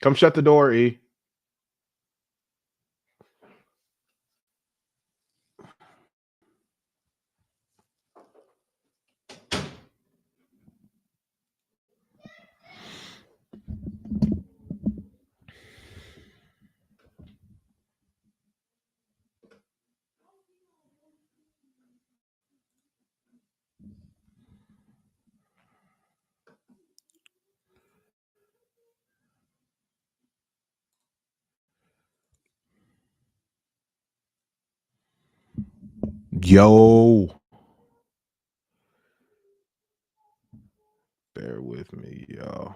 Come shut the door, E. Yo. Bear with me, y'all.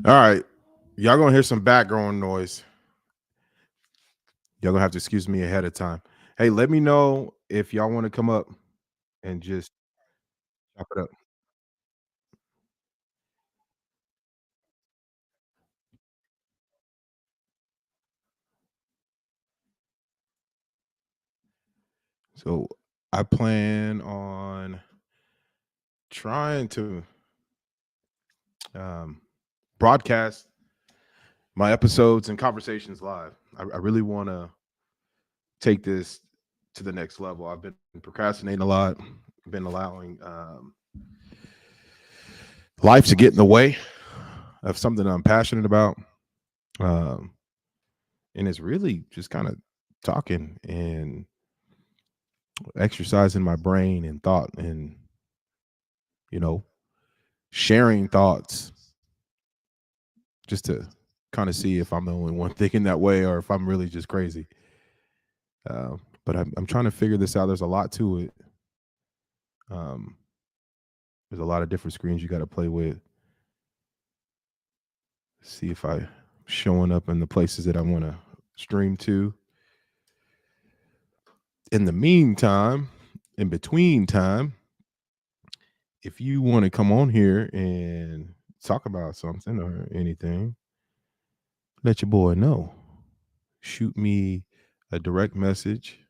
All right. Y'all gonna hear some background noise. Y'all gonna have to excuse me ahead of time. Hey, let me know if y'all want to come up and just chop it up. So I plan on trying to um, broadcast my episodes and conversations live. I really want to take this to the next level. I've been procrastinating a lot, been allowing life to get in the way of something I'm passionate about. Um, and it's really just kind of talking and exercising my brain and thought and, you know, sharing thoughts just to kind of see if I'm the only one thinking that way or if I'm really just crazy. But I'm trying to figure this out. There's a lot to it. Um, there's a lot of different screens you got to play with. See if I showing up in the places that I want to stream to. In the meantime, in between time, if you want to come on here and talk about something or anything, let your boy know. Shoot me a direct message.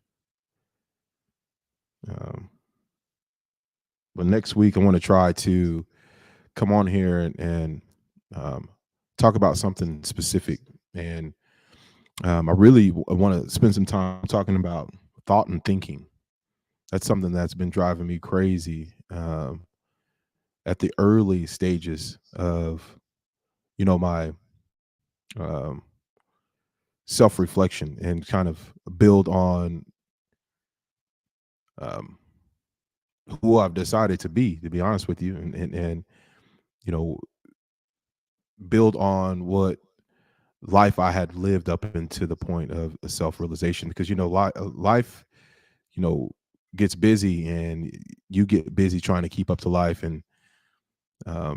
But next week, I want to try to come on here and talk about something specific. And I really want to spend some time talking about thought and thinking. That's something that's been driving me crazy at the early stages of, my um, self-reflection and kind of build on um, who I've decided to be honest with you, and you know, build on what life I had lived up into the point of self-realization. Because life, you know, gets busy, and you get busy trying to keep up to life, and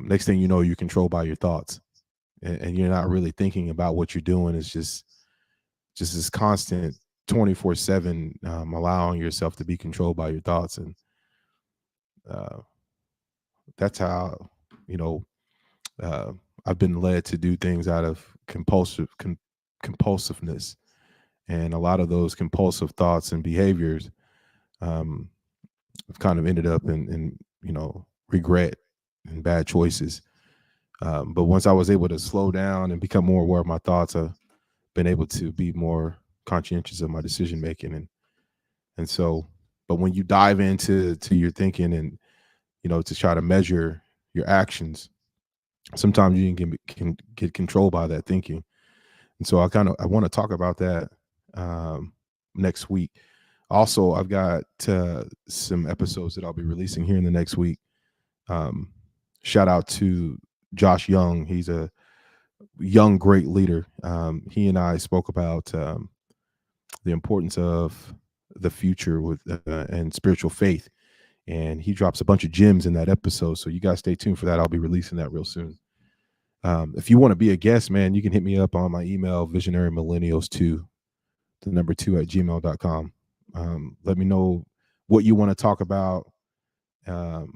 next thing you know, you're controlled by your thoughts, and you're not really thinking about what you're doing. It's just this constant 24/7 allowing yourself to be controlled by your thoughts. And uh, that's how, you know uh, I've been led to do things out of compulsiveness, and a lot of those compulsive thoughts and behaviors um, have kind of ended up in regret and bad choices. But once I was able to slow down and become more aware of my thoughts, I've been able to be more conscientious of my decision making. And so, but when you dive into your thinking and, to try to measure your actions, sometimes you can get controlled by that thinking. And so I want to talk about that next week. Also, I've got some episodes that I'll be releasing here in the next week. Shout out to Josh Young. He's a young great leader. He and I spoke about the importance of the future with and spiritual faith, and he drops a bunch of gems in that episode. So you guys stay tuned for that. I'll be releasing that real soon. If you want to be a guest, man, you can hit me up on my email, visionarymillennials2, the number 2 at gmail.com. Let me know what you want to talk about. Um,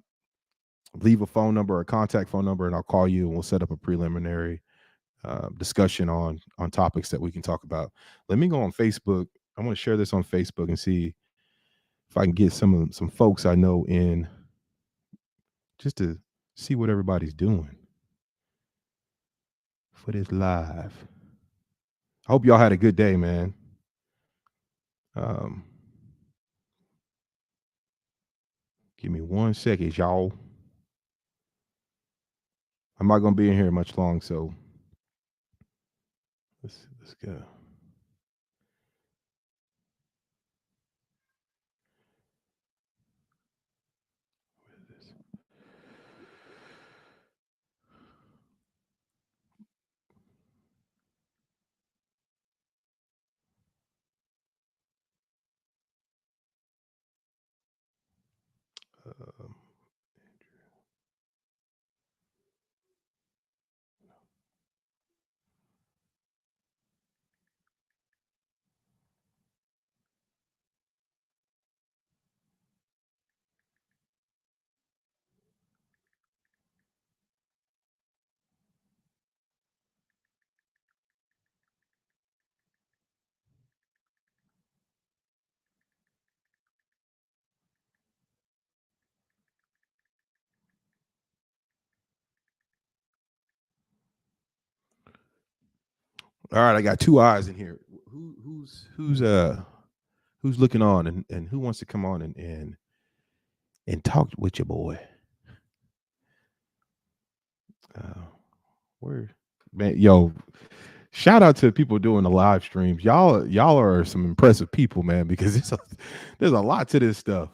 Leave a phone number or a contact phone number, and I'll call you and we'll set up a preliminary discussion on topics that we can talk about. Let me go on Facebook. I want to share this on Facebook and see if I can get some folks I know in, just to see what everybody's doing for this live. I hope y'all had a good day, man. Um, Give me 1 second, y'all. I'm not gonna be in here much long, so let's go. Um, all right, I got two eyes in here. Who's looking on, and who wants to come on and talk with your boy? Uh, where, man, yo, shout out to people doing the live streams. Y'all are some impressive people, man, because there's a lot to this stuff.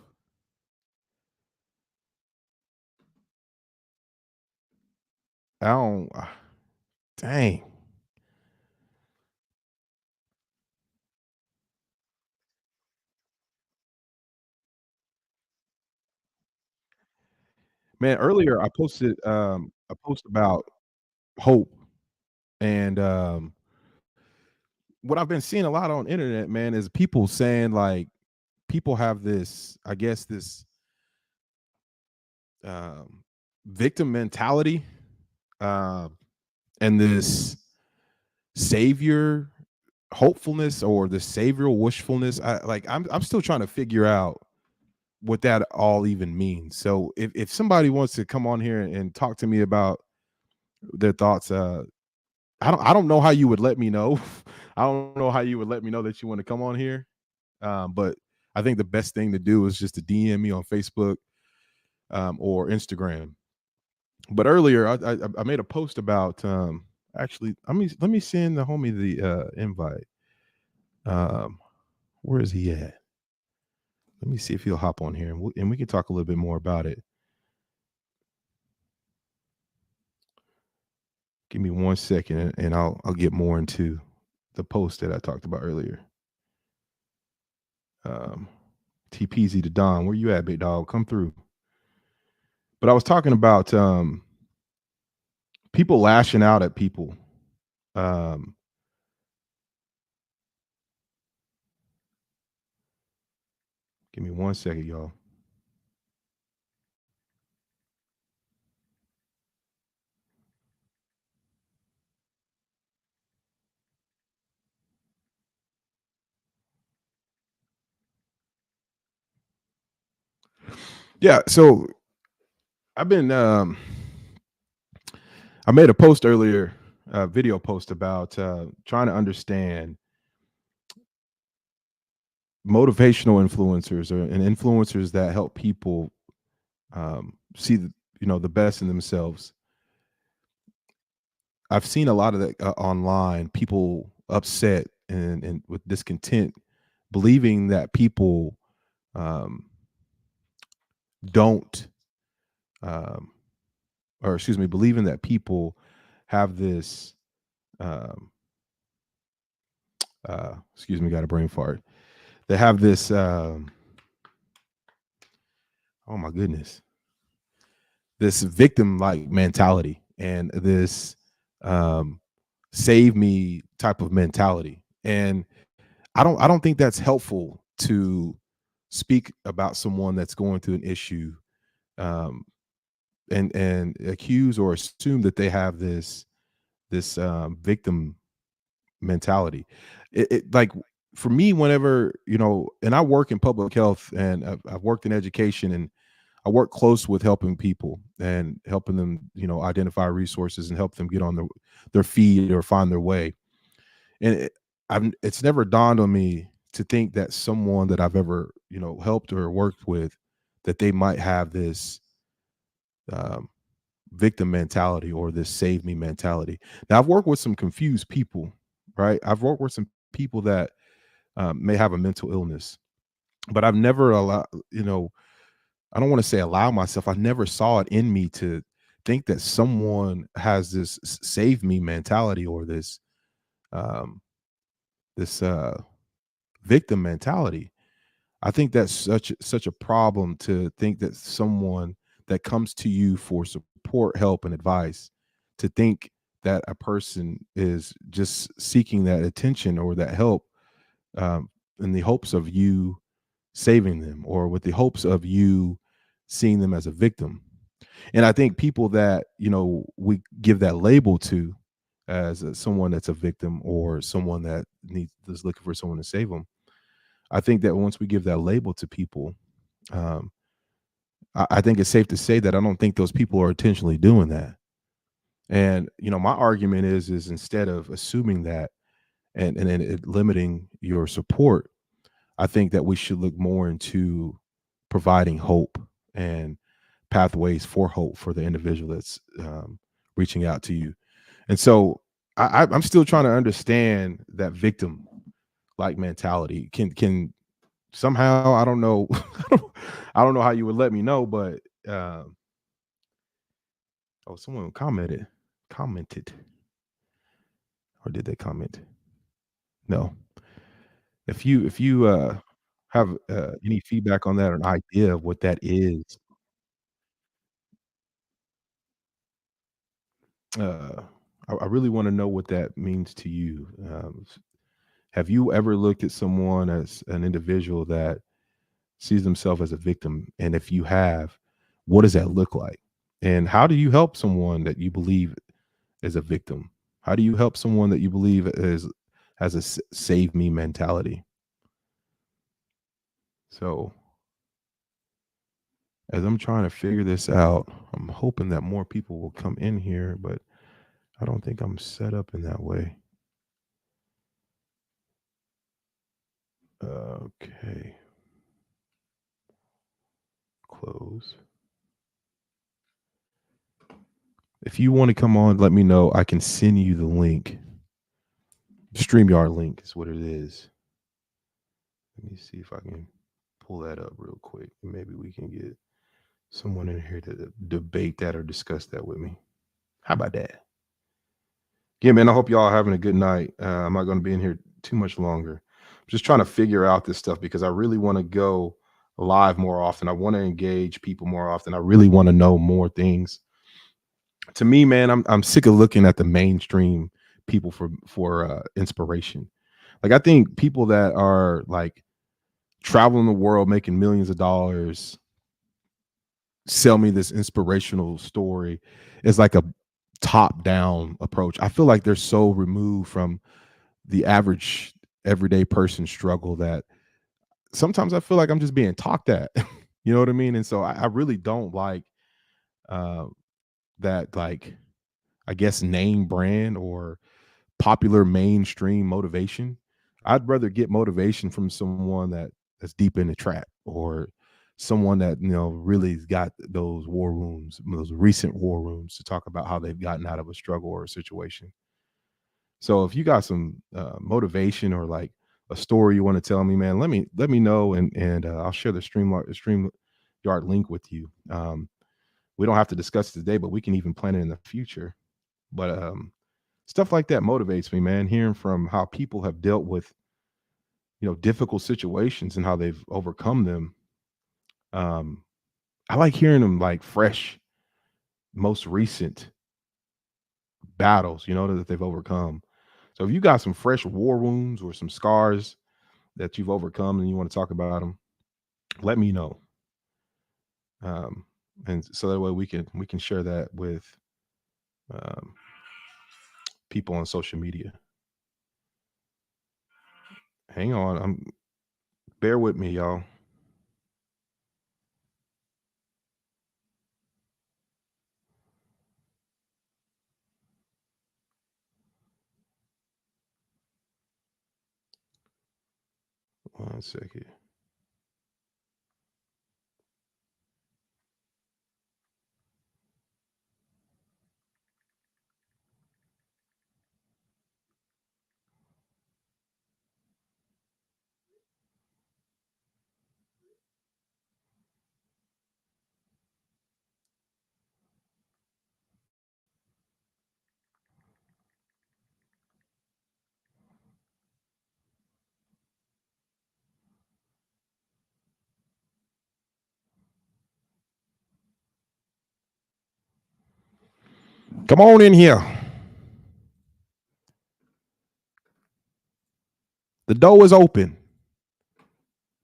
I don't dang. Man, earlier I posted a post about hope, and what I've been seeing a lot on internet, man, is people saying like people have this, I guess, this um victim mentality, um and this savior hopefulness, or the savior wishfulness. I'm still trying to figure out what that all even means. So if somebody wants to come on here and talk to me about their thoughts, I don't know how you would let me know. I don't know how you would let me know that you want to come on here. But I think the best thing to do is just to DM me on Facebook, or Instagram. But earlier I made a post about, actually, let me send the homie the invite. Um, where is he at? Let me see if he'll hop on here, and we can talk a little bit more about it. Give me 1 second, and I'll get more into the post that I talked about earlier. Um, TPZ to Don, where you at, big dog? Come through. But I was talking about people lashing out at people. Um, Give me 1 second, y'all. Yeah, so I've been I made a post earlier, a video post about trying to understand motivational influencers, and influencers that help people see the best in themselves. I've seen a lot of that online. People upset and with discontent, believing that people um, don't, um, or excuse me, believing that people have this. um, excuse me, got a brain fart. They have this. Oh my goodness, this victim like mentality and this um, save me type of mentality, and I don't think that's helpful to speak about someone that's going through an issue, um, and accuse or assume that they have this victim mentality. Like for me, whenever and I work in public health, and I've worked in education, and I work close with helping people and helping them, identify resources and help them get on their feet or find their way. And it's never dawned on me to think that someone that I've ever, helped or worked with, that they might have this um, victim mentality or this save me mentality. Now, I've worked with some confused people, right? I've worked with some people that may have a mental illness, but I've never allowed, I don't want to say allow myself. I never saw it in me to think that someone has this save me mentality or um, this victim mentality. I think that's such a problem, to think that someone that comes to you for support, help, and advice, to think that a person is just seeking that attention or that help, um, in the hopes of you saving them, or with the hopes of you seeing them as a victim. And I think people that we give that label to as someone that's a victim, or someone that needs is looking for someone to save them. I think that once we give that label to people, um, I think it's safe to say that I don't think those people are intentionally doing that. And my argument is instead of assuming that, and then it limiting your support, I think that we should look more into providing hope and pathways for hope for the individual that's reaching out to you. And so I'm still trying to understand that victim like mentality. Can somehow, I don't know, I don't know how you would let me know, but oh, someone commented, or did they comment? No. If you have any feedback on that, or an idea of what that is, uh, I really want to know what that means to you. Have you ever looked at someone as an individual that sees themselves as a victim? And if you have, what does that look like? And how do you help someone that you believe is a victim? How do you help someone that you believe is has a save me mentality? So as I'm trying to figure this out, I'm hoping that more people will come in here, but I don't think I'm set up in that way. Okay, close. If you want to come on, let me know. I can send you the link. StreamYard link is what it is. Let me see if I can pull that up real quick. Maybe we can get someone in here to debate that or discuss that with me. How about that? Yeah, man. I hope y'all are having a good night. I'm not going to be in here too much longer. I'm just trying to figure out this stuff because I really want to go live more often. I want to engage people more often. I really want to know more things. To me, man, I'm sick of looking at the mainstream people for inspiration. Like I think people that are like traveling the world, making millions of dollars, sell me this inspirational story is like a top down approach. I feel like they're so removed from the average everyday person struggle that sometimes I feel like I'm just being talked at. You know what I mean? And so I really don't like uh, that, like, I guess, name brand or popular mainstream motivation. I'd rather get motivation from someone that's deep in the trap, or someone that really's got those war wounds, those recent war wounds, to talk about how they've gotten out of a struggle or a situation. So if you got some motivation or like a story you want to tell me, man, let me know, and I'll share the stream yard link with you. We don't have to discuss it today, but we can even plan it in the future. But stuff like that motivates me, man. Hearing from how people have dealt with, difficult situations and how they've overcome them. Um, I like hearing them like fresh, most recent battles, that they've overcome. So if you got some fresh war wounds or some scars that you've overcome and you want to talk about them, let me know. Um, and so that way we can share that with um, people on social media. Hang on, bear with me, y'all. One second. Come on in here. The door is open,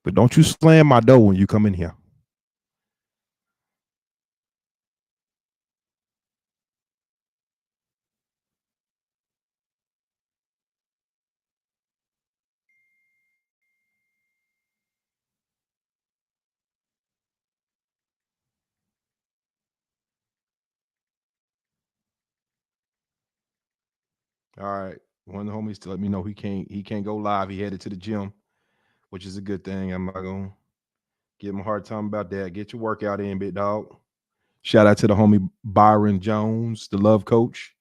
but don't you slam my door when you come in here. All right. One of the homies to let me know he can't go live. He headed to the gym, which is a good thing. I'm not gonna give him a hard time about that. Get your workout in, big dog. Shout out to the homie Byron Jones, the love coach.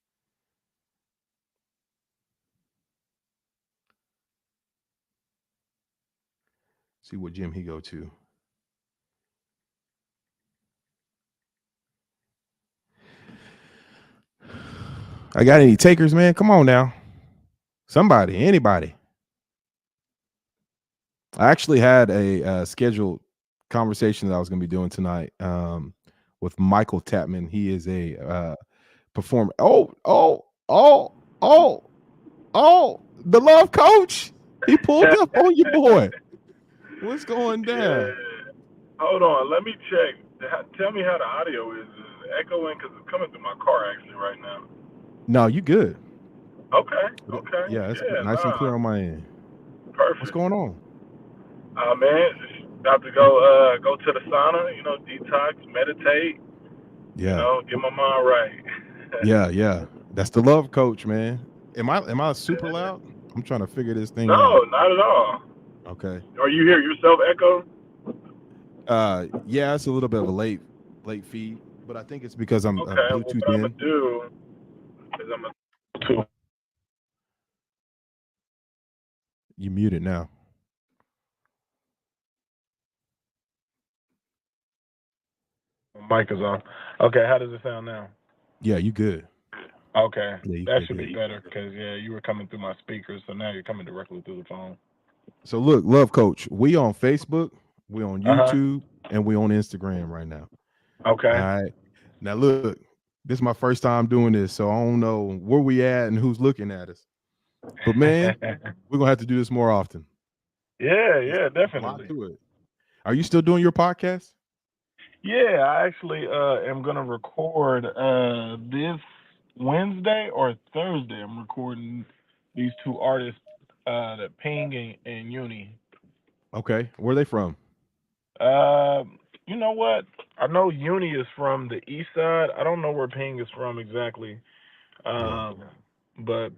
See what gym he go to. I got any takers, man? Come on now. Somebody, anybody. I actually had a scheduled conversation that I was going to be doing tonight with Michael Tapman. He is a performer. Oh, the love coach. He pulled up on your boy. What's going down? Yeah. Hold on. Let me check. Tell me how the audio is. Is it echoing? Because it's coming through my car actually right now. No, you good. Okay. Okay. Yeah, it's Yeah. nice and clear Nah. on my end. What's Perfect. going on? Man, about to go to the sauna. Detox, meditate. Yeah, Get my mind right. yeah. That's the love coach, man. Am I super loud? I'm trying to figure this thing out. No, not at all. Okay. Are you hear yourself echo? Yeah, it's a little bit of a late feed, but I think it's because I'm Okay. Well, Bluetooth what I'm gonna in. do is I'm gonna. You muted now. Mic is on. Okay. How does it sound now? Yeah, you good. Okay, Yeah, you that good, should good. be better because you were coming through my speakers, so now you're coming directly through the phone. So look, love coach, we on Facebook, we on Uh huh. YouTube, and we on Instagram right now. All Okay. right. Now look, this is my first time doing this, so I don't know where we at and who's looking at us. But man, we're gonna have to do this more often. Yeah, It's, yeah, it's a lot definitely. to it. Are you still doing your podcast? Yeah, I actually am gonna record this Wednesday or Thursday. I'm recording these two artists, the Ping and Uni. Okay. Where are they from? Uh, you know what? I know Uni is from the east side. I don't know where Ping is from exactly. Yeah, Um, but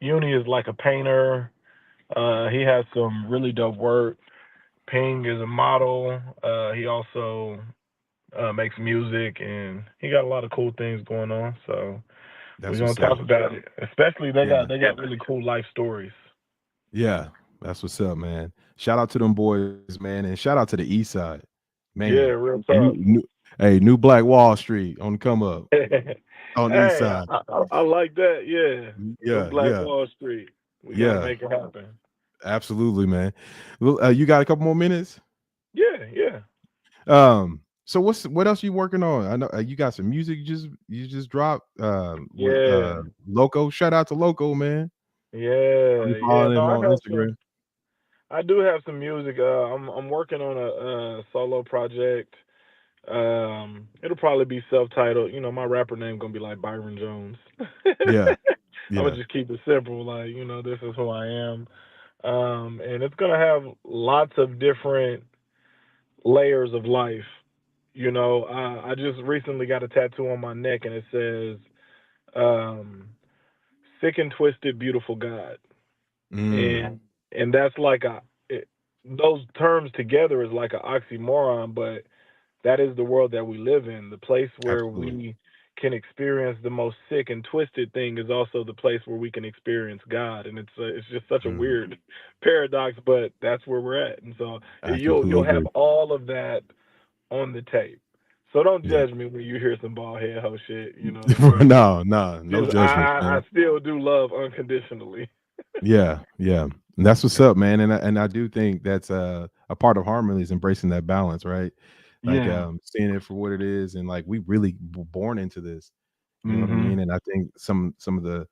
Uni is like a painter. He has some really dope work. Ping is a model. He also makes music, and he got a lot of cool things going on. So we're that's gonna what's talk up. about it. Especially Yeah. they got really cool life stories. Yeah, that's what's up, man. Shout out to them boys, man, and shout out to the East Side, Yeah, man. real New, talk. new, hey, new Black Wall Street on the come up. on the east Hey, side. I like that. Yeah, some Yeah, Black yeah, Wall Street. We got to yeah. make it happen. Absolutely, man. Well, you got a couple more minutes? Yeah, yeah, So what else you working on? I know you got some music you just dropped with yeah, Loco. Shout out to Loco, man. I'll be yeah. following No, him I on have some. Instagram. I do have some music. I'm working on a solo project. It'll probably be self-titled. You know, my rapper name gonna be like Byron Jones. Yeah, I'm gonna yeah. just keep it simple. Like, this is who I am. And it's gonna have lots of different layers of life. I just recently got a tattoo on my neck, and it says, um, "Sick and twisted, beautiful God," Mm, and that's like those terms together is like an oxymoron, but that is the world that we live in. The place where absolutely. we can experience the most sick and twisted thing is also the place where we can experience God, and it's just such a Mm, weird paradox, but that's where we're at. And so I completely you'll have agree. all of that on the tape. So don't Yeah. judge me when you hear some bald head ho shit. You know what I'm saying? No, no, no Just judgment, I man. still do love unconditionally. Yeah, yeah. And that's what's up, man. And I do think that's a part of harmony is embracing that balance, right? Like Yeah. seeing it for what it is, and like we really were born into this. You know what I Mhm. mean? And I think some of the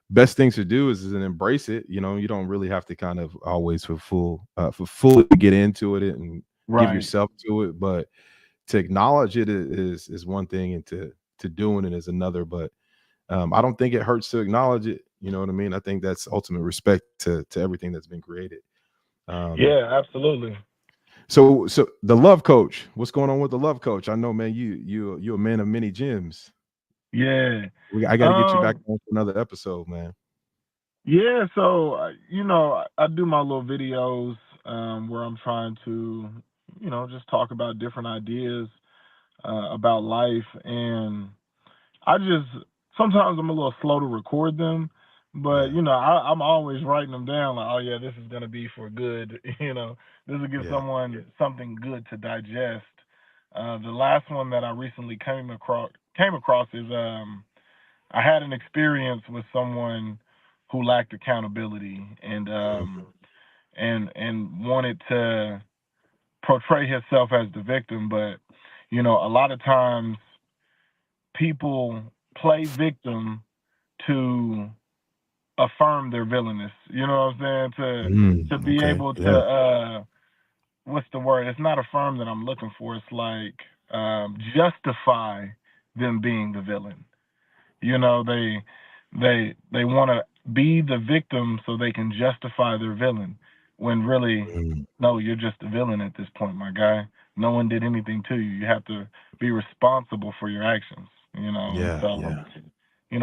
best things to do is embrace it. You don't really have to kind of always for fully get into it and give Right. yourself to it, but to acknowledge it is one thing, and to doing it is another. But I don't think it hurts to acknowledge it. You know what I mean? I think that's ultimate respect to everything that's been created. Um, Yeah, absolutely. so the love coach, what's going on with the love coach? I know, man, you're a man of many gyms. Yeah. I got to get you back Um on for another episode, man. Yeah, so I do my little videos where I'm trying to, just talk about different ideas about life, and I just sometimes I'm a little slow to record them, but Yeah, I'm always writing them down like, oh yeah, this is gonna be for good, this will give yeah. someone something good to digest. The last one that I recently came across is I had an experience with someone who lacked accountability and Mm, wanted to portray himself as the victim, but a lot of times people play victim to affirm their villainous. You know what I'm saying? To be okay. able to Yeah. what's the word? It's not affirm that I'm looking for. It's like justify them being the villain. They want to be the victim so they can justify their villain, when really, Mm, no, you're just a villain at this point, my guy. No one did anything to you. You have to be responsible for your actions. And yeah. so Yeah.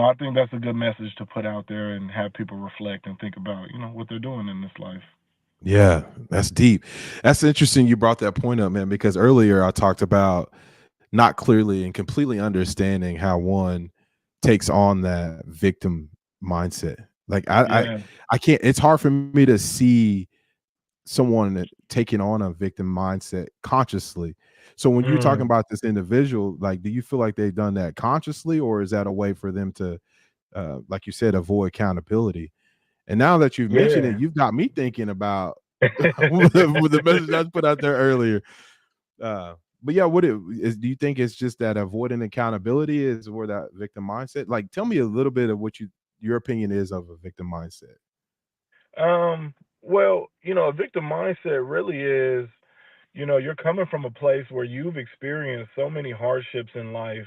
I think that's a good message to put out there and have people reflect and think about what they're doing in this life. Yeah, that's deep. That's interesting you brought that point up, man, because earlier I talked about not clearly and completely understanding how one takes on that victim mindset. Like Yeah. I can't, it's hard for me to see someone taking on a victim mindset consciously. So when you're talking Mm. about this individual, like do you feel like they've done that consciously, or is that a way for them to like you said, avoid accountability? And now that you've mentioned it, Yeah. you've got me thinking about with the message I put out there earlier. Uh, but yeah, what it is, do you think it's just that avoiding accountability is where that victim mindset? Like, tell me a little bit of what your opinion is of a victim mindset. um. Well, a victim mindset really is, you're coming from a place where you've experienced so many hardships in life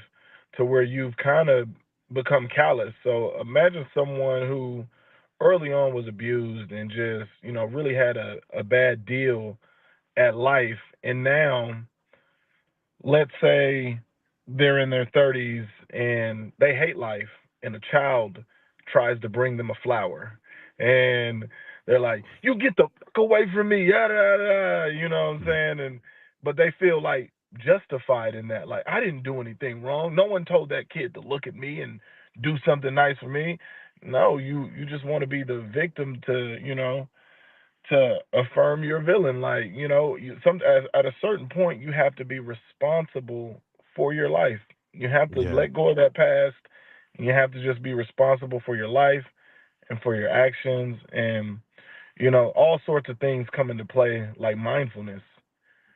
to where you've kind of become callous. So imagine someone who early on was abused and just, really had a bad deal at life. And now, let's say they're in their 30s and they hate life, and a child tries to bring them a flower. And they're like, "You get the fuck away from me," yada yada, you know what I'm Mm, saying? But they feel like justified in that. Like, I didn't do anything wrong. No one told that kid to look at me and do something nice for me. No, you just want to be the victim to affirm your villain. Like, at a certain point, you have to be responsible for your life. You have to yeah, let go of that past. You have to just be responsible for your life and for your actions, and all sorts of things come into play, like mindfulness.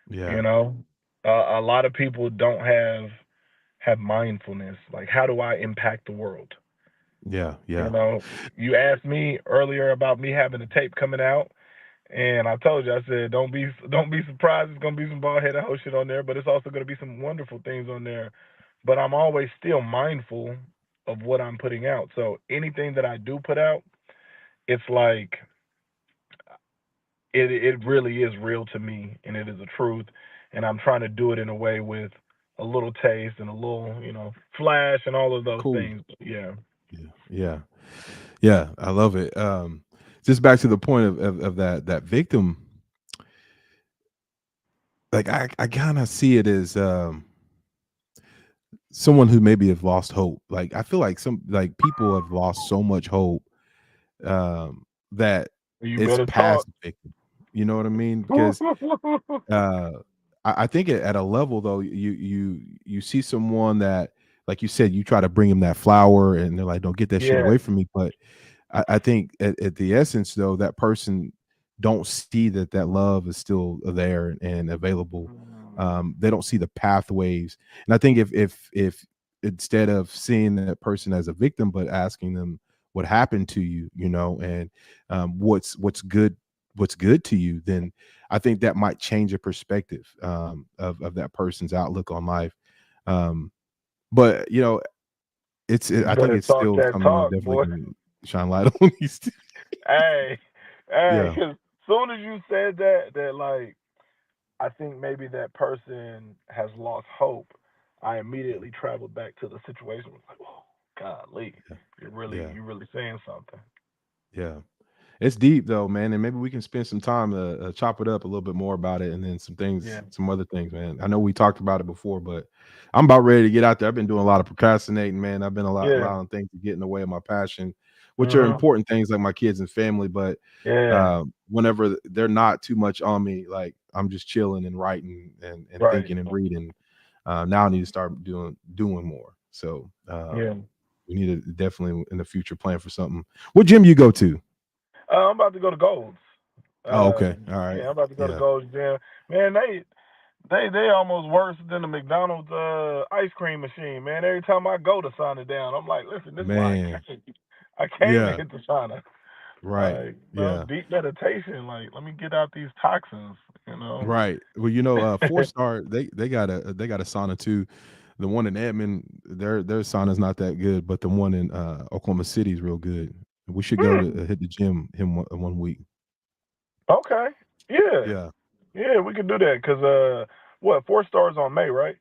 Yeah. You know, a lot of people don't have mindfulness. Like, how do I impact the world? Yeah. You Yeah. know, you asked me earlier about me having a tape coming out, and I told you, I said, don't be surprised. It's gonna be some bald headed hoe shit on there, but it's also gonna be some wonderful things on there. But I'm always still mindful of what I'm putting out. So anything that I do put out, it's like it really is real to me, and it is a truth. And I'm trying to do it in a way with a little taste and a little, flash and all of those Cool. things. Yeah. Yeah. Yeah. Yeah. I love it. Just back to the point of that victim, like I kind of see it as someone who maybe have lost hope. Like I feel like some like people have lost so much hope that You it's better talk. past victim. You know what I mean? Because uh I think at a level though, you see someone that, like you said, you try to bring them that flower and they're like, don't get that shit Yeah. away from me. But I think at the essence though, that person don't see that love is still there and available. They don't see the pathways. And I think if instead of seeing that person as a victim, but asking them what happened to you, and what's good to you, then I think that might change a perspective of that person's outlook on life. Um, but You I think better it's talk still that something I'm talk, definitely boy. going to shine light on. Hey, hey, Yeah. because soon as you said that like, I think maybe that person has lost hope, I immediately traveled back to the situation. Was like, oh, golly, Yeah. you're really Yeah. you're really saying something. Yeah. It's deep though, man, and maybe we can spend some time to chop it up a little bit more about it, and then Yeah, some other things, man. I know we talked about it before, but I'm about ready to get out there. I've been doing a lot of procrastinating, man. I've been yeah, allowing things to get in the way of my passion, which are mhm, important things like my kids and family. But yeah, whenever they're not too much on me, like I'm just chilling and writing and right, thinking and reading. Now I need to start doing more. So yeah. we need to definitely in the future plan for something. What gym you go to? I'm about to go to Golds. Oh, okay. All right. Yeah, I'm about to go to Yeah. Gold's Gym. Man, they almost worse than the McDonald's ice cream machine. Man, every time I go to sign it down, I'm like, listen, this is why I Man. came. I came to Yeah. hit the sauna. Right. Like, Yeah. deep meditation. Like, let me get out these toxins. You know. Right. Well, 4 Star, they got a sauna too. The one in Edmond, their sauna's not that good, but the one in Oklahoma City is real good. We should go to Hmm. hit the gym him one week. Okay. Yeah. Yeah. Yeah, we could do that. Cause what 4 stars on May, right?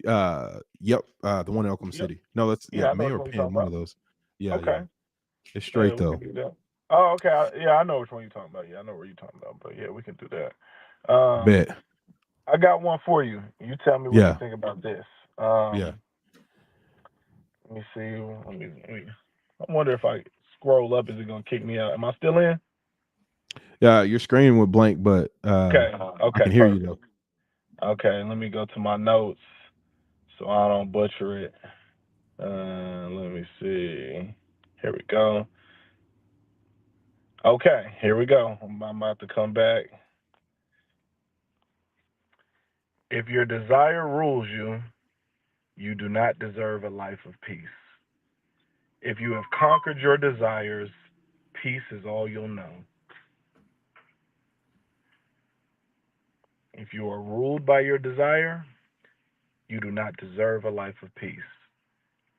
Yep. The one in Oklahoma Yep. City. No, that's Yeah, I know May which or one you're Penn, talking one of about. those. Yeah, Okay. yeah. It's Yeah, straight we can though. do that. Oh, okay. Yeah, I know which one you're talking about. Yeah, I know what you're talking about. But yeah, we can do that. Bet. I got one for you. You tell me what you Yeah. think about this. Yeah. Let me see. Let me. I wonder if I scroll up, is it gonna kick me out? Am I still in? Yeah, your screen went blank, but Okay. I Okay. can hear you Perfect. though. Okay. Let me go to my notes so I don't butcher it. Let me see. Here we go. Okay. Here we go. I'm about to come back. If your desire rules you, you do not deserve a life of peace. If you have conquered your desires, peace is all you'll know. If you are ruled by your desire, you do not deserve a life of peace.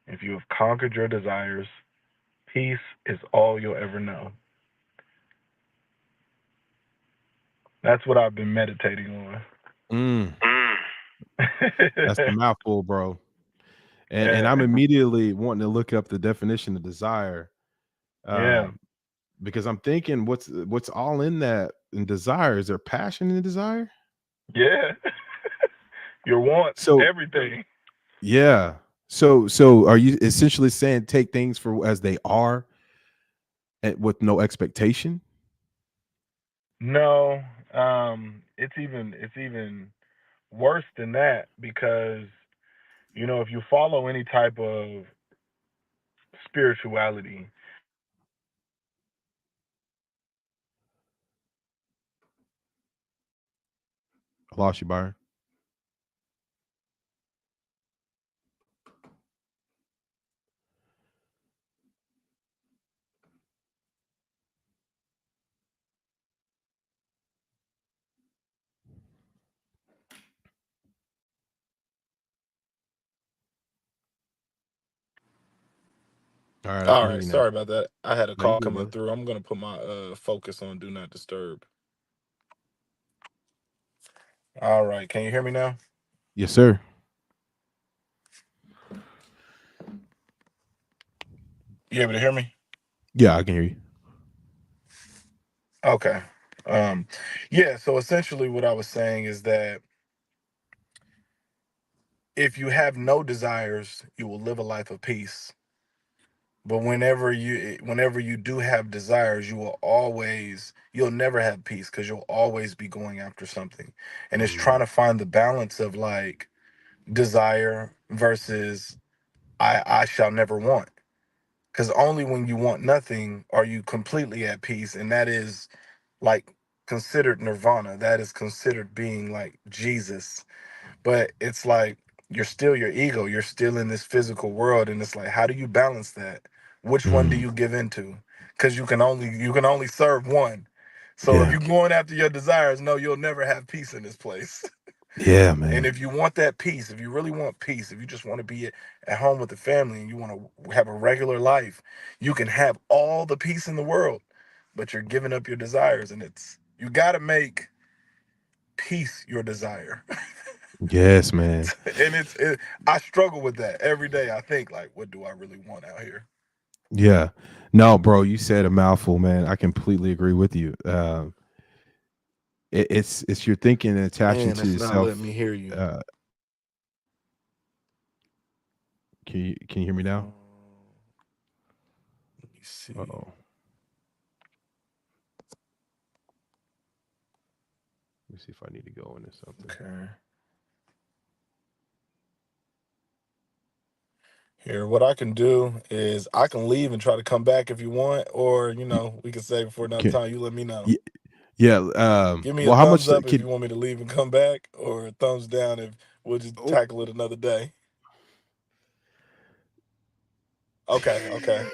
If you have conquered your desires, peace is all you'll ever know. That's what I've been meditating on. Mm, that's a mouthful, bro. And Yeah, I'm immediately wanting to look up the definition of desire, yeah, um, because I'm thinking, what's all in that in desire? Is there passion in desire? yeah. Your wants, So everything. yeah. So are you essentially saying take things for as they are and with no expectation? No, it's even worse than that because if you follow any type of spirituality. I lost you, Byron. All right, I All can hear right, you now. sorry about that. I had a No, you call good, coming brother. through. I'm gonna put my focus on do not disturb. All right, can you hear me now? Yes, sir. You able to hear me? Yeah, I can hear you. Okay. Um, yeah. So essentially, what I was saying is that if you have no desires, you will live a life of peace. But whenever you do have desires, you'll never have peace because you'll always be going after something. And it's trying Mm, to find the balance of like desire versus I shall never want. Because only when you want nothing are you completely at peace, and that is like considered nirvana. That is considered being like Jesus. But it's like you're still your ego, you're still in this physical world, and it's like how do you balance that? Which one do mm, you give into? Because you can only serve one. So if yeah, you're going after your desires, no, you'll never have peace in this place. yeah, And man. if you want that peace, if you really want peace, if you just want to be at home with the family and you want to have a regular life, you can have all the peace in the world, but you're giving up your desires, and you got to make peace your desire. Yes, man. And I struggle with that every day. I think like, what do I really want out here? Yeah. No, bro, you said a mouthful, man. I completely agree with you. It's your thinking and attaching Man, to it's not letting yourself. me hear you. Uh, can you hear me now? Let me see. Uh-oh. Let me see if I need to go into something. Okay. Here, what I can do is I can leave and try to come back if you want, or Y- we can save it for another Can, time. You let me know. y- yeah. Give me a Well, how thumbs much up if you could? want me to leave and come back, or a thumbs down if we'll just Oh. tackle it another day. Okay, okay.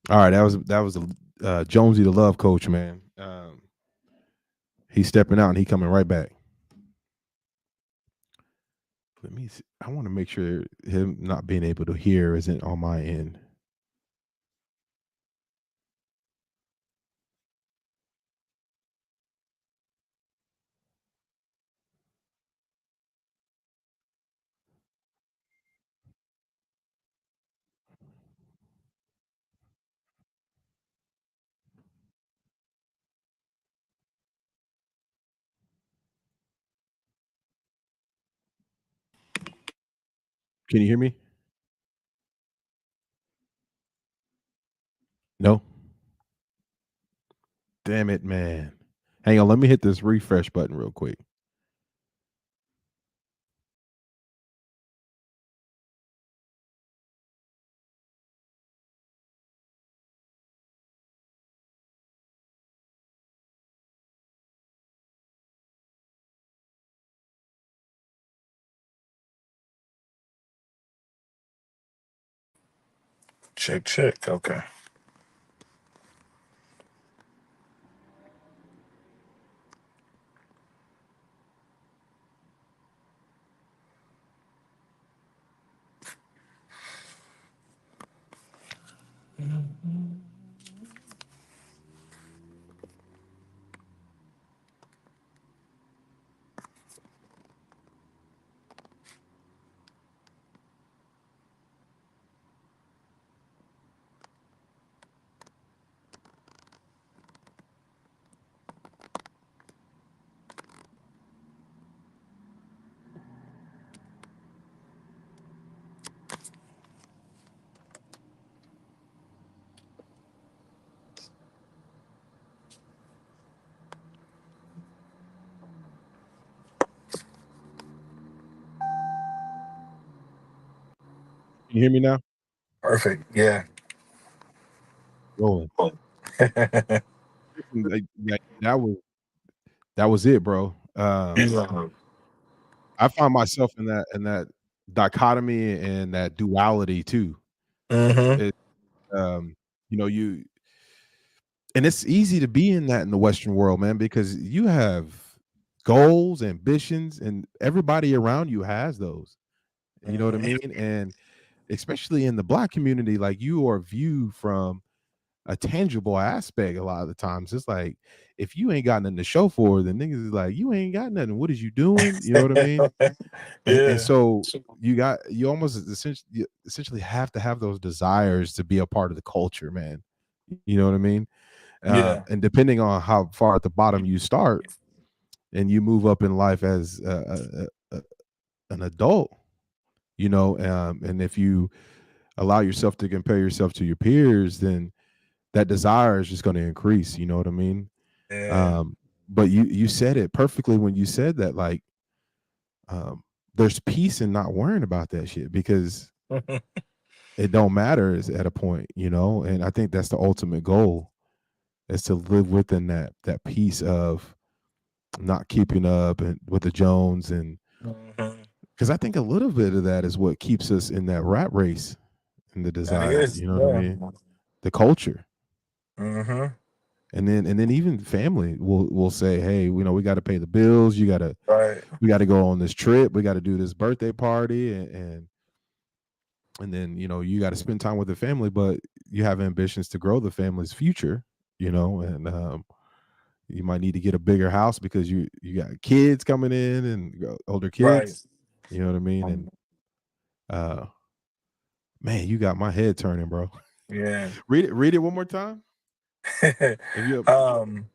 All right, that was Jonesy, the love coach, man. He's stepping out and he coming right back. Let me see. I want to make sure him not being able to hear isn't on my end. Can you hear me? No. Damn it, man. Hang on. Let me hit this refresh button real quick. Check, check. Okay. Can you hear me now? Perfect. Yeah. Rolling. Like, that was it, bro. Yeah. I find myself in that dichotomy and that duality too. Hmm. It, um, you know, you and it's easy to be in that in the Western world, man, because you have goals, ambitions, and everybody around you has those. You know what I Hmm. mean? And especially in the Black community, like you are viewed from a tangible aspect a lot of the times. It's like if you ain't got nothing to show for it, then niggas is like, you ain't got nothing. What is you doing? You know what I mean? And Yeah. so you almost essentially have to have those desires to be a part of the culture, man. You know what I mean? Yeah. And depending on how far at the bottom you start and you move up in life as an adult, and if you allow yourself to compare yourself to your peers, then that desire is just going to increase. You know what I mean? Yeah. Um, but you said it perfectly when you said that, like, um, there's peace in not worrying about that shit because it don't matter at a point, and I think that's the ultimate goal is to live within that piece of not keeping up and with the Jones. And Hmm. because I think a little bit of that is what keeps us in that rat race and the That desire, is. you know what I Yeah. mean? The culture. Hmm. And then even family will say, hey, we got to pay the bills. Right. We got to go on this trip. We got to do this birthday party, and then you got to spend time with the family, but you have ambitions to grow the family's future, and you might need to get a bigger house because you got kids coming in and older Right. kids. You know what I mean? And uh, man, you got my head turning, bro. Yeah. Read it one more time. If you um,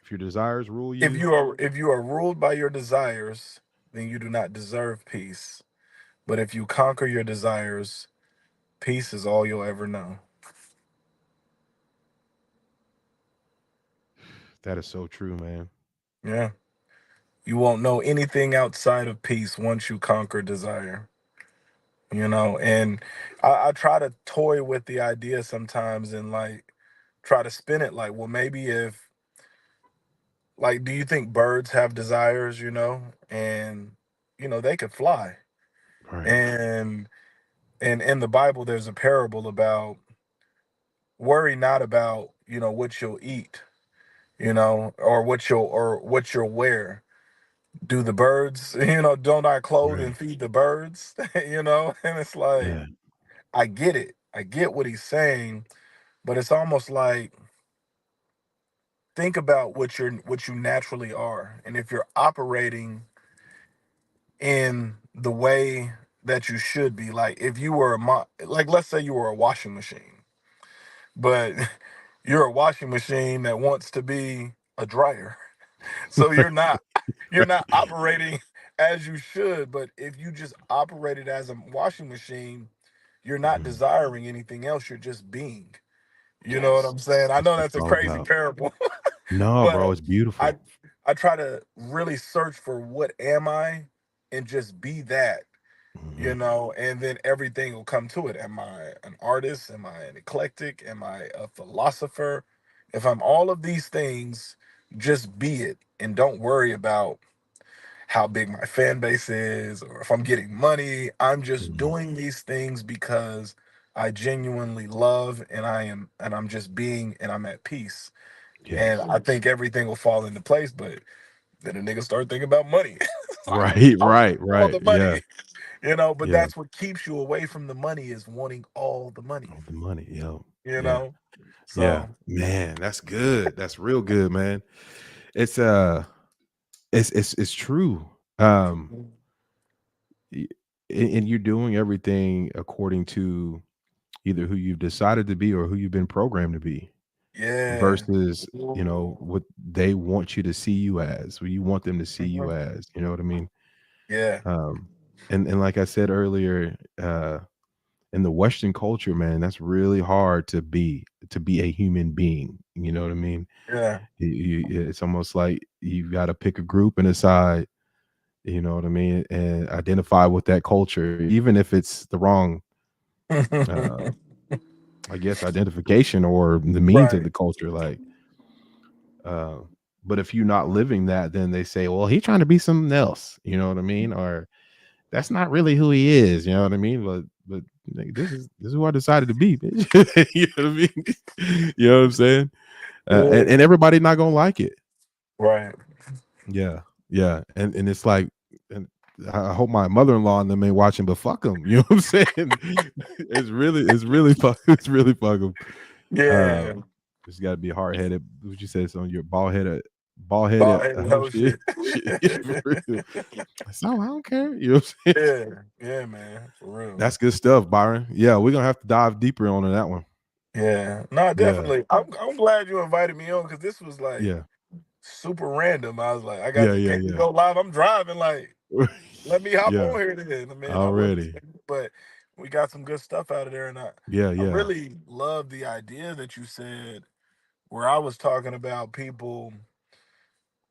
if your desires rule if you, you are ruled by your desires, then you do not deserve peace. But if you conquer your desires, peace is all you'll ever know. that is so true, man. Yeah. You won't know anything outside of peace once you conquer desire. And I try to toy with the idea sometimes and like try to spin it like, well, maybe if like, do you think birds have desires, and they could fly. Right, And in the Bible there's a parable about worry not about, what you'll eat, or what you'll wear. Do the birds, don't I clothe right, and feed the birds? And it's like, yeah, I get it. I get what he's saying, but it's almost like, think about what you naturally are. And if you're operating in the way that you should be, like if you were like let's say you were a washing machine, but you're a washing machine that wants to be a dryer. So you're not operating as you should, but if you just operated as a washing machine, you're not Mhm. desiring anything else, you're just being. You know what Yes, I'm saying? I that's know what that's it's a all crazy about. parable, No, bro, but it's I beautiful. I try to really search for what am I and just be that, Hmm. and then everything will come to it. Am I an artist? Am I an eclectic? Am I a philosopher? If I'm all of these things, just be it and don't worry about how big my fan base is or if I'm getting money. I'm just Hmm. doing these things because I genuinely love and I'm just being and I'm at peace. And Yes. I think everything will fall into place, but then a nigga start thinking about money. It's like, Right, I want right, all right. the Yeah, money, but yeah. that's what keeps you away from the money is wanting all the money, Oh, the money. Yeah, you yeah, know? yeah. So, Man, that's good. That's real good, man. It's it's true. Y- and you're doing everything according to either who you've decided to be or who you've been programmed to be yeah. versus what they want you to see you as, what you want them to see you Mhm. as. You know what I mean? Yeah. um and like I said earlier, in the Western culture, man, that's really hard to be a human being. You know what I mean? Yeah. It's almost like you've got to pick a group and decide, you know what I mean, and identify with that culture, even if it's the wrong, uh, I guess, identification or the means of Right. the culture. Like, uh, but if you're not living that, then they say, well, he's trying to be something else. You know what I mean? Or that's not really who he is. You know what I mean? But like, this is who I decided to be, bitch. You know what I mean? You know what I'm saying? Yeah. And everybody not gonna like it. Right. Yeah, yeah, and it's like, and I hope my mother-in-law and them ain't watching, but fuck them. You know what I'm saying? It's really fuck them. Yeah. Just got to be hard headed. What you said? On your bald headed Bald headed hoe hoe shit. shit. Shit, for real. So I don't care. You know what I'm saying? Yeah. Yeah, man. For real. That's good stuff, Byron. Yeah, we're gonna have to dive deeper on that one. Yeah. No, Yeah, definitely. I'm glad you invited me on because this was like yeah, super random. I was like, I got yeah, the yeah, thing to go live. I'm driving. Like, yeah. let me hop Yeah, on here then. I mean, I wasn't already. expecting, but we got some good stuff out of there, and Yeah, I yeah, really love the idea that you said where I was talking about people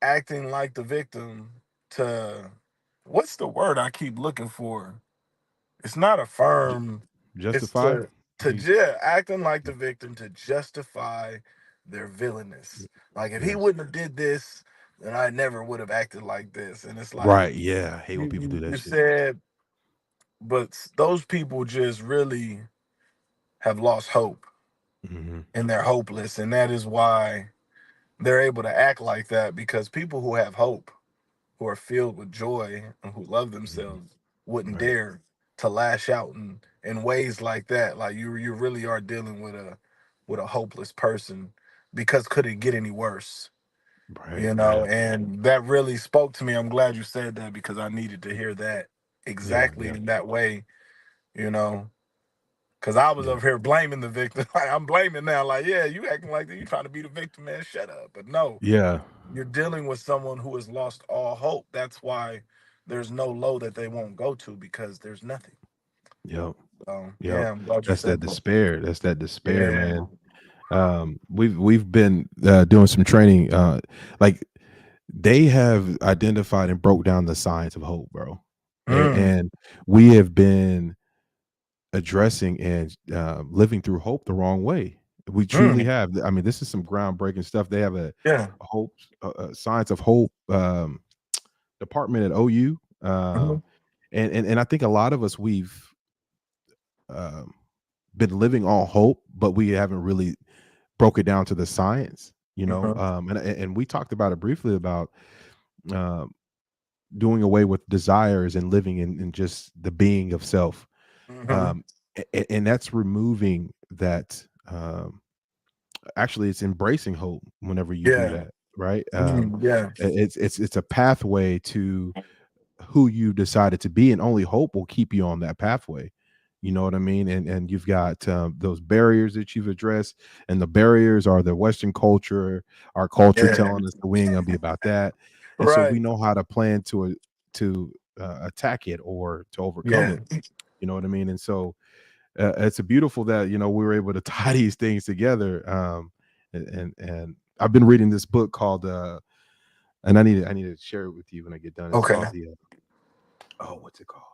acting like the victim to what's the word I keep looking for? It's not J- affirm. It's justify. to acting like the victim to justify their villainous. Like if he Yes. wouldn't have did this, then I never would have acted like this. And it's like Right. Yeah. I hate when people do that you shit. said, but those people just really have lost hope Hmm. and they're hopeless, and that is why they're able to act like that because people who have hope, who are filled with joy and who love Hmm. themselves wouldn't Right. dare to lash out in ways like that. Like you really are dealing with a hopeless person because could it get any worse? Right. You know, Yeah. and that really spoke to me. I'm glad you said that because I needed to hear that Yeah. exactly Yeah. in that way, you know. Cause I was Yeah. over here blaming the victim. Like, I'm blaming now. Like, yeah, you acting like that. You trying to be the victim, man. Shut up. But no, Yeah. you're dealing with someone who has lost all hope. That's why there's no low that they won't go to because there's nothing. Yep. Yep. Yeah, I'm glad you That's that said that. despair. That's that despair, Yeah. man. We've been doing some training. Like they have identified and broke down the science of hope, bro. Mm, And we have been addressing and living through hope the wrong way. We truly mm, have. I mean, this is some groundbreaking stuff. They have yeah. a hope, science of hope department at OU, Mhm, and I think a lot of us we've um, been living on hope, but we haven't really broke it down to the science. You know, mhm, and we talked about it briefly about um, doing away with desires and living in just the being of self, mhm. um, and that's removing that. Actually, it's embracing hope whenever you do Yeah. that, right? Yeah. It's a pathway to who you decided to be, and only hope will keep you on that pathway. You know what I mean? And you've got those barriers that you've addressed, and the barriers are the Western culture, our culture Yeah. telling us that we ain't gonna be about that, and so we Right. know how to plan to attack it or to overcome Yeah. it. You know what I mean? And so it's a beautiful that we were able to tie these things together. And I've been reading this book called and I need to share it with you when I get done. It's Okay. called the oh, what's it called?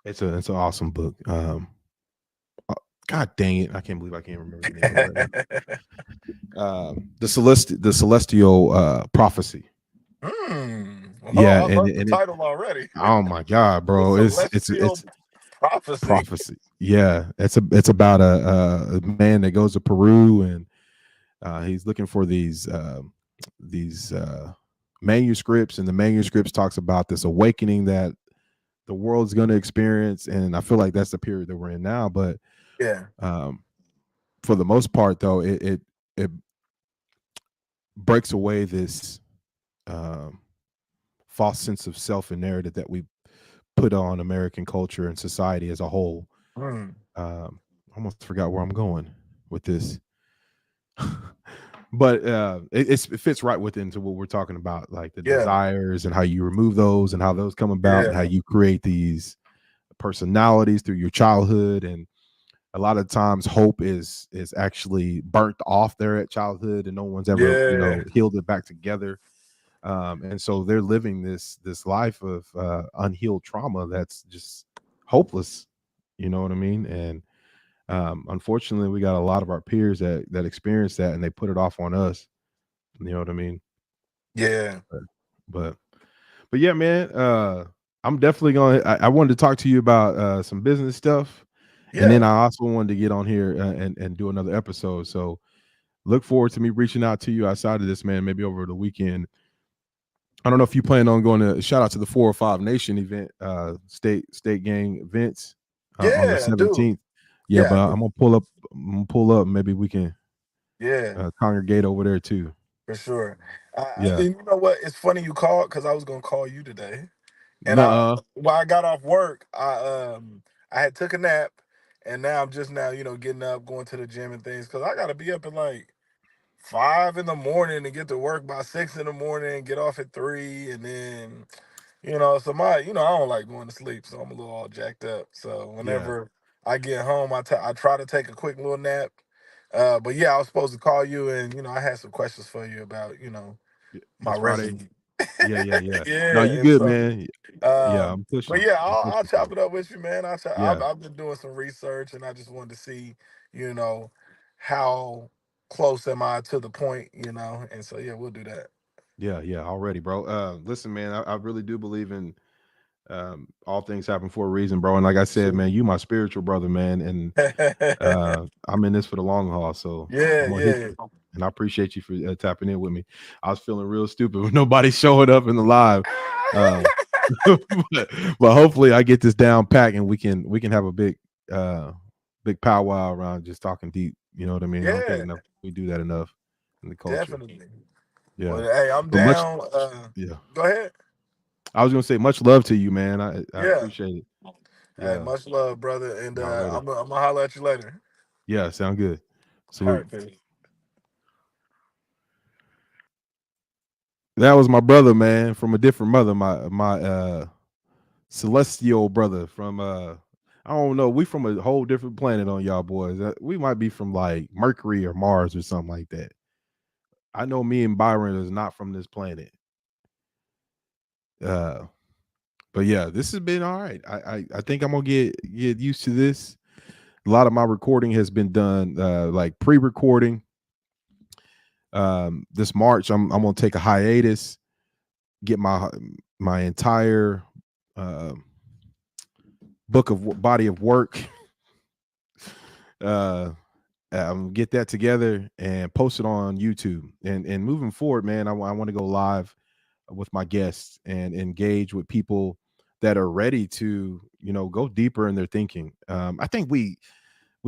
It's an awesome book. Uh, God dang it, I can't believe I can't remember the name of it right now. The celestial prophecy. Oh, Yeah, I and love the and it title already. oh my god, The bro, it's celestial prophecy. prophecy. Yeah, it's about a man that goes to Peru, and he's looking for these manuscripts, and the manuscripts talks about this awakening that the world's going to experience, and I feel like that's the period that we're in now. But Yeah. um, for the most part, though, it breaks away this um, false sense of self and narrative that we put on American culture and society as a whole. Mm. I almost forgot where I'm going with this. But it fits right within to what we're talking about, like the Yeah. desires and how you remove those and how those come about and how Yeah. you create these personalities through your childhood. And a lot of times hope is actually burnt off there at childhood, and no one's ever Yeah. healed it back together. And so they're living this life of unhealed trauma that's just hopeless. You know what I mean? And unfortunately, we got a lot of our peers that experience that, and they put it off on us. You know what I mean? Yeah. But but, but yeah, man. I'm definitely going. I wanted to talk to you about some business stuff, and then Yeah. I also wanted to get on here and do another episode. So look forward to me reaching out to you outside of this, man. Maybe over the weekend. I don't know if you plan on going to shout out to the 405 Nation event, state gang events on the Yeah, I do. 17th. Yeah, Yeah, I but do. I'm gonna pull up. I'm gonna pull up. Maybe we can Yeah, congregate over there too. for sure. Yeah. And you know what? It's funny you called because I was gonna call you today. And Nuh-uh. while I got off work, I had took a nap, and now I'm just now getting up, going to the gym and things because I gotta be up at like 5 in the morning and get to work by 6 in the morning, get off at 3, and then so I don't like going to sleep, so I'm a little all jacked up. So Yeah. whenever I get home, I try to take a quick little nap. But yeah, I was supposed to call you, and I had some questions for you about my It's Friday. resume. Yeah. No, Yeah, you and good, so man. Yeah, um, I'm but pushing. yeah, I'm I'll pushing for chop you. it up with you, man. Yeah. I've been doing some research, and I just wanted to see, you know, how close am I to the point, and so yeah, we'll do Yeah. Already, bro. Listen, man, I really do believe in all things happen for a reason, bro. And like I said, man, you my spiritual brother, man. And that. I'm in this for the long haul. So Yeah, I'm gonna hit yeah. you. And I appreciate you for tapping in with me. I was feeling real stupid when nobody showing up in the live. Uh, but hopefully I get this down pack and we can have a uh big powwow around just talking deep. You know what I mean? I don't think Yeah, enough we do that enough in the culture. definitely. Yeah. Well, hey, I'm But much down. yeah. Go ahead. I was gonna say much love to you, man. I Yeah. appreciate it. Hey, Yeah. much love, brother. And Already. I'm gonna holler at you later. Yeah, sound good. All Salute. right, baby. That was my brother, man, from a different mother. My celestial brother from I don't know. We from a whole different planet on y'all boys. We might be from like Mercury or Mars or something like that. I know me and Byron is not from this planet. Uh, but yeah, this has been all right. I think I'm gonna get used to this. A lot of my recording has been done like pre-recording. This March, I'm gonna take a hiatus, get my entire uh, body of work uh get that together and post it on YouTube. And moving forward, man, I want to go live with my guests and engage with people that are ready to, go deeper in their thinking. I think we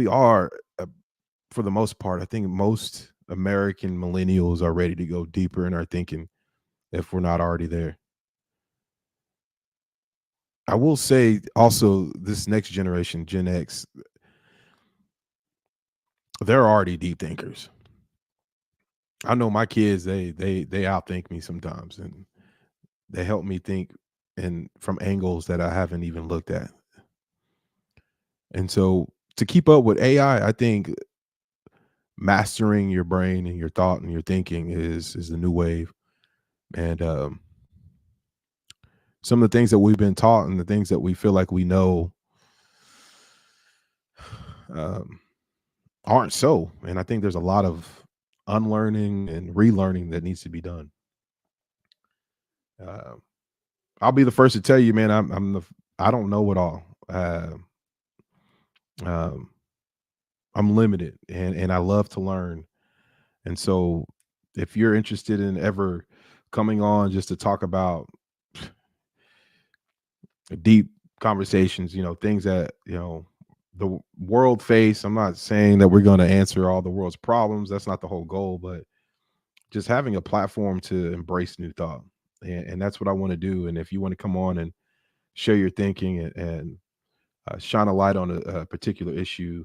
are, for the most part. I think most American millennials are ready to go deeper in our thinking if we're not already there. I will say also, this next generation, Gen X, they're already deep thinkers. I know my kids, they outthink me sometimes, and they help me think and from angles that I haven't even looked at. And so to keep up with AI, I think mastering your brain and your thought and your thinking is the new wave. And some of the things that we've been taught and the things that we feel like we know um, aren't so. And I think there's a lot of unlearning and relearning that needs to be done. Uh, I'll be the first to tell you, man. I don't know it all. Um, I'm limited, and I love to learn. And so, if you're interested in ever coming on just to talk about deep conversations, things that the world face. I'm not saying that we're going to answer all the world's problems. That's not the whole goal, but just having a platform to embrace new thought, and that's what I want to do. And if you want to come on and share your thinking and shine a light on a particular issue,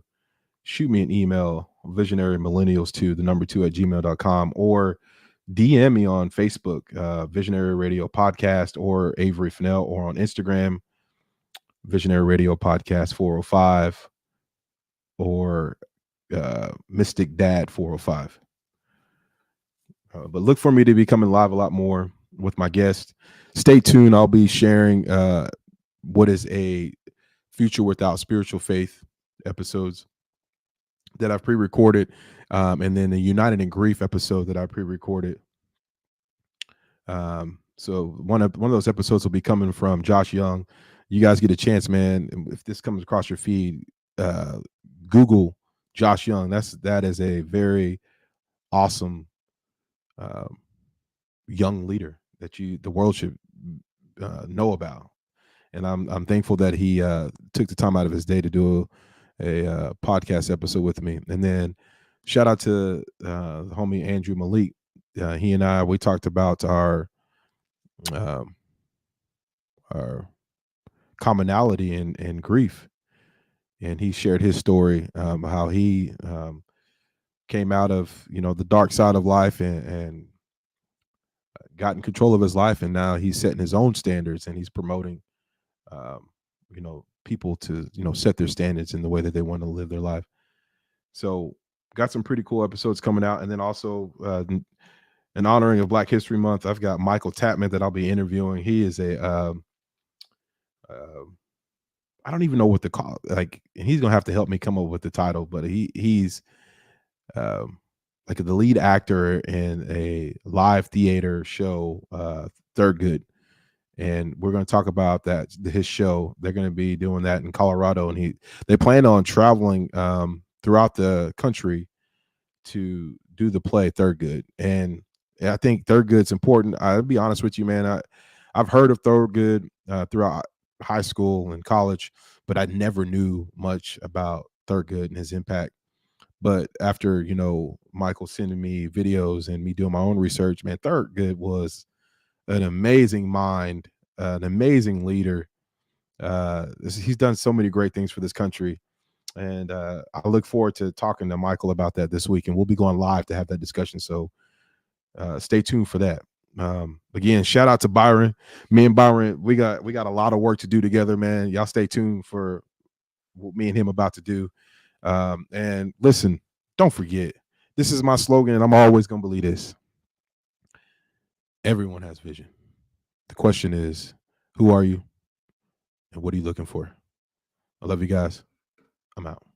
shoot me an email, visionary millennials to the number 2 at gmail.com, or DM me on Facebook, Visionary Radio Podcast, or Avery Fennell, or on Instagram, Visionary Radio Podcast 405, or Mystic Dad 405. But look for me to be coming live a lot more. with my guest. Stay tuned. I'll be sharing what is a future without spiritual faith episodes that I've pre-recorded, and then the United in Grief episode that I pre-recorded. So one of those episodes will be coming from Josh Young. You guys get a chance, man. If this comes across your feed, Google Josh Young. That is a very awesome young leader that the world should know about. And I'm thankful that he took the time out of his day to do a podcast episode with me. And then shout out to the homie Andrew Malik. He and we talked about our commonality in grief, and he shared his story, how he came out of the dark side of life and got in control of his life, and now he's setting his own standards, and he's promoting people to set their standards in the way that they want to live their life. So got some pretty cool episodes coming out. And then also in honoring of Black History Month, I've got Michael Tapman that I'll be interviewing. He is a I don't even know what to call, like, he's gonna have to help me come up with the title, but he's like the lead actor in a live theater show, Thurgood. And we're going to talk about his show. They're going to be doing that in Colorado, and they plan on traveling throughout the country to do the play Thurgood. And I think Thurgood's important. I'll be honest with you, man. I've heard of Thurgood throughout high school and college, but I never knew much about Thurgood and his impact. But after Michael sending me videos and me doing my own research, man, Thurgood was an amazing mind, an amazing leader. He's done so many great things for this country. And I look forward to talking to Michael about that this week. And we'll be going live to have that discussion. So stay tuned for that. Again, shout out to Byron. Me and Byron, we got a lot of work to do together, man. Y'all stay tuned for what me and him about to do. And listen, don't forget, this is my slogan, and I'm always going to believe this. Everyone has vision. The question is, who are you and what are you looking for? I love you guys. I'm out.